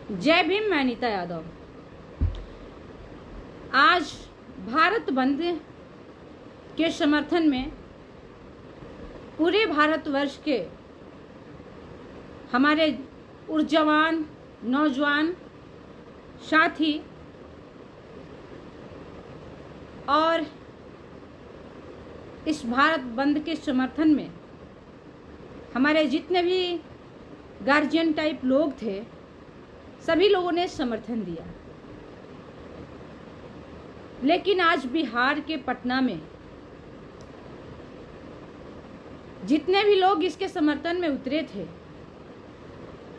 जय भीम। मैं अनीता यादव। आज भारत बंद के समर्थन में पूरे भारतवर्ष के हमारे ऊर्जावान नौजवान साथी और इस भारत बंद के समर्थन में हमारे जितने भी गार्जियन टाइप लोग थे, सभी लोगों ने समर्थन दिया। लेकिन आज बिहार के पटना में जितने भी लोग इसके समर्थन में उतरे थे,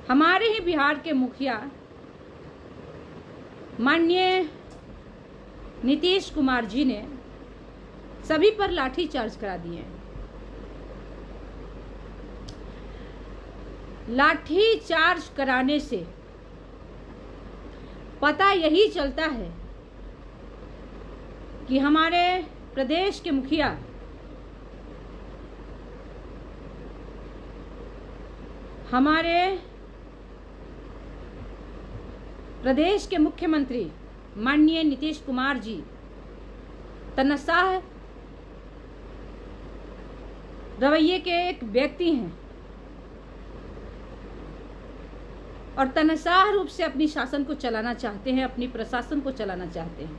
हमारे ही बिहार के मुखिया माननीय नीतीश कुमार जी ने सभी पर लाठी चार्ज करा दिए। लाठी चार्ज कराने से पता यही चलता है कि हमारे प्रदेश के मुखिया हमारे प्रदेश के मुख्यमंत्री माननीय नीतीश कुमार जी तनसाह रवैये के एक व्यक्ति हैं और तनसाह रूप से अपनी शासन को चलाना चाहते हैं, अपनी प्रशासन को चलाना चाहते हैं।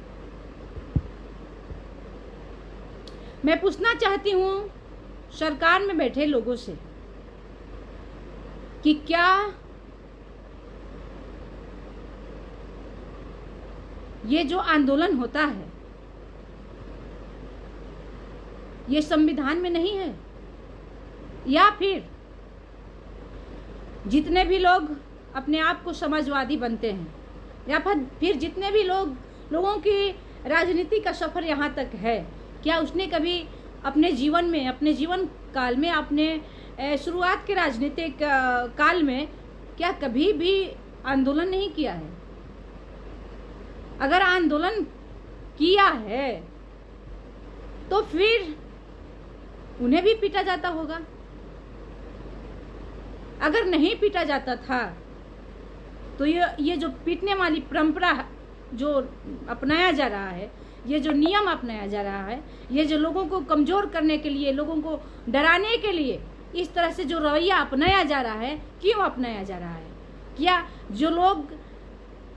मैं पूछना चाहती हूँ सरकार में बैठे लोगों से कि क्या ये जो आंदोलन होता है ये संविधान में नहीं है, या फिर जितने भी लोग अपने आप को समाजवादी बनते हैं, या फिर जितने भी लोगों की राजनीति का सफर यहाँ तक है, क्या उसने कभी अपने जीवन में, अपने जीवन काल में, अपने शुरुआत के राजनीतिक काल में क्या कभी भी आंदोलन नहीं किया है? अगर आंदोलन किया है तो फिर उन्हें भी पीटा जाता होगा। अगर नहीं पीटा जाता था तो ये जो पीटने वाली परंपरा जो अपनाया जा रहा है, ये जो नियम अपनाया जा रहा है, ये जो लोगों को कमजोर करने के लिए, लोगों को डराने के लिए इस तरह से जो रवैया अपनाया जा रहा है, क्यों अपनाया जा रहा है? क्या जो लोग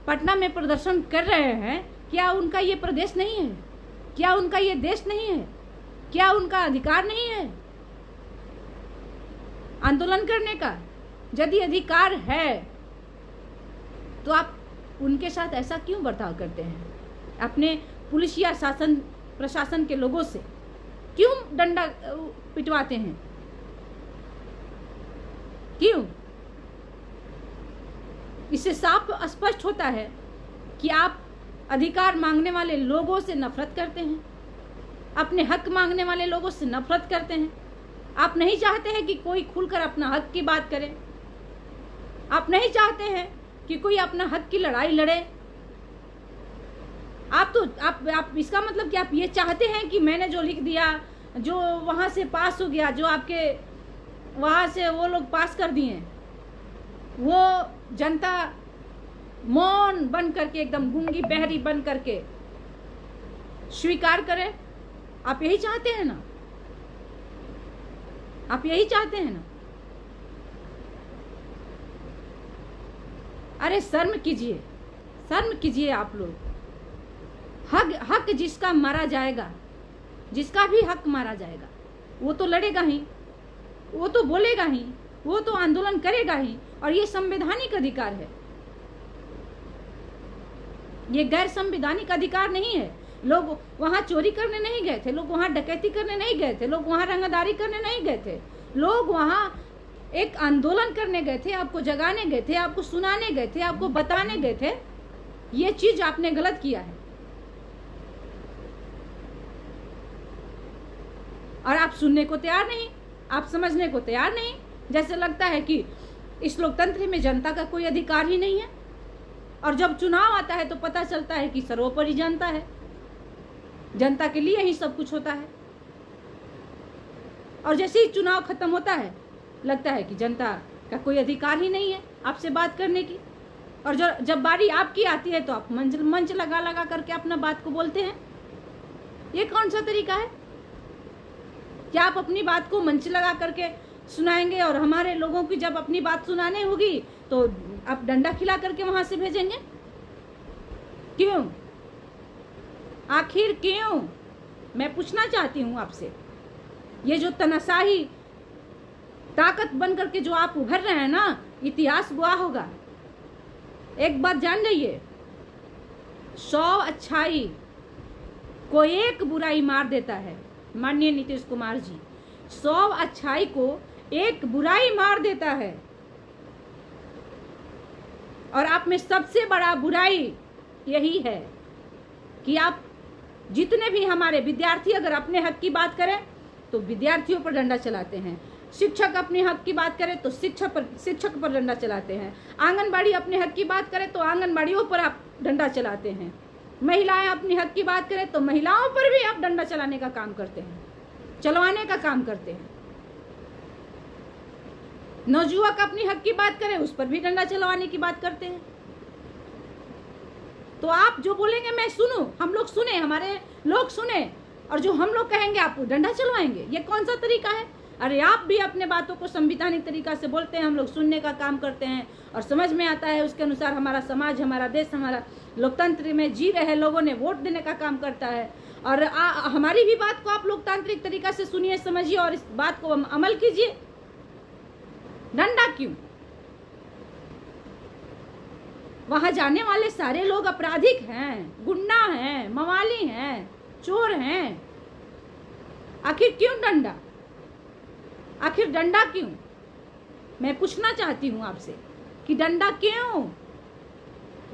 पटना में प्रदर्शन कर रहे हैं, क्या उनका ये प्रदेश नहीं है? क्या उनका ये देश नहीं है? क्या उनका अधिकार नहीं है आंदोलन करने का? यदि अधिकार है तो आप उनके साथ ऐसा क्यों बर्ताव करते हैं? अपने पुलिस या शासन प्रशासन के लोगों से क्यों डंडा पिटवाते हैं? क्यों? इससे साफ स्पष्ट होता है कि आप अधिकार मांगने वाले लोगों से नफरत करते हैं, अपने हक मांगने वाले लोगों से नफरत करते हैं। आप नहीं चाहते हैं कि कोई खुलकर अपना हक की बात करे। आप नहीं चाहते हैं कि कोई अपना हक की लड़ाई लड़े। आप इसका मतलब कि आप ये चाहते हैं कि मैंने जो लिख दिया, जो वहां से पास हो गया, जो आपके वहां से वो लोग पास कर दिए, वो जनता मौन बन करके, एकदम गूंगी बहरी बन करके स्वीकार करे? आप यही चाहते हैं ना? आप यही चाहते हैं ना? अरे शर्म कीजिए, शर्म कीजिए आप लोग। हक जिसका मारा जाएगा, जिसका भी हक मारा जाएगा, वो तो लड़ेगा ही, वो तो बोलेगा ही, वो तो आंदोलन करेगा ही, और ये संवैधानिक अधिकार है। ये गैर संवैधानिक अधिकार नहीं है। लोग वहां चोरी करने नहीं गए थे, लोग वहां डकैती करने नहीं गए थे, लोग वहां रंगदारी करने नहीं गए थे। लोग वहां एक आंदोलन करने गए थे, आपको जगाने गए थे, आपको सुनाने गए थे, आपको बताने गए थे ये चीज आपने गलत किया है। और आप सुनने को तैयार नहीं, आप समझने को तैयार नहीं। जैसे लगता है कि इस लोकतंत्र में जनता का कोई अधिकार ही नहीं है, और जब चुनाव आता है तो पता चलता है कि सर्वोपरि जनता है, जनता के लिए ही सब कुछ होता है। और जैसे ही चुनाव खत्म होता है लगता है कि जनता का कोई अधिकार ही नहीं है आपसे बात करने की, और जब बारी आपकी आती है तो आप मंच लगा लगा करके अपना बात को बोलते हैं। ये कौन सा तरीका है? क्या आप अपनी बात को मंच लगा करके सुनाएंगे और हमारे लोगों की जब अपनी बात सुनाने होगी तो आप डंडा खिला करके वहां से भेजेंगे? क्यों? आखिर क्यों? मैं पूछना चाहती हूं आपसे। ये जो तनाशाही ताकत बन करके जो आप उभर रहे हैं ना, इतिहास गवाह होगा। एक बात जान जाइए, 100 अच्छाई को एक बुराई मार देता है। माननीय नीतीश कुमार जी, 100 अच्छाई को एक बुराई मार देता है। और आप में सबसे बड़ा बुराई यही है कि आप जितने भी हमारे विद्यार्थी अगर अपने हक की बात करें तो विद्यार्थियों पर डंडा चलाते हैं, शिक्षक अपने हक की बात करें तो शिक्षक पर डंडा चलाते हैं, आंगनबाड़ी अपने हक की बात करें तो आंगनबाड़ियों पर आप डंडा चलाते हैं, महिलाएं अपने हक की बात करें तो महिलाओं पर भी आप डंडा चलाने का काम करते हैं, चलवाने का काम करते हैं। नौजुवक अपनी हक की बात करें उस पर भी डंडा चलवाने की बात करते हैं। तो आप जो बोलेंगे मैं सुनूं, हम लोग सुने, हमारे लोग सुने, और जो हम लोग कहेंगे आप डंडा चलवाएंगे। ये कौन सा तरीका है? अरे आप भी अपने बातों को संवैधानिक तरीका से बोलते हैं, हम लोग सुनने का काम करते हैं और समझ में आता है, उसके अनुसार हमारा समाज, हमारा देश, हमारा लोकतंत्र में जी रहे लोगों ने वोट देने का काम करता है। और हमारी भी बात को आप लोकतांत्रिक तरीका से सुनिए, समझिए और इस बात को अमल कीजिए। डंडा क्यों? वहां जाने वाले सारे लोग आपराधिक हैं, गुंडा हैं, मवाली हैं, चोर हैं। आखिर क्यों डंडा? आखिर डंडा क्यों? मैं पूछना चाहती हूं आपसे कि डंडा क्यों?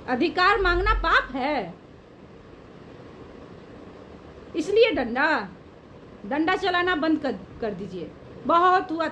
अधिकार मांगना पाप है, इसलिए डंडा चलाना बंद कर दीजिए। बहुत हुआ।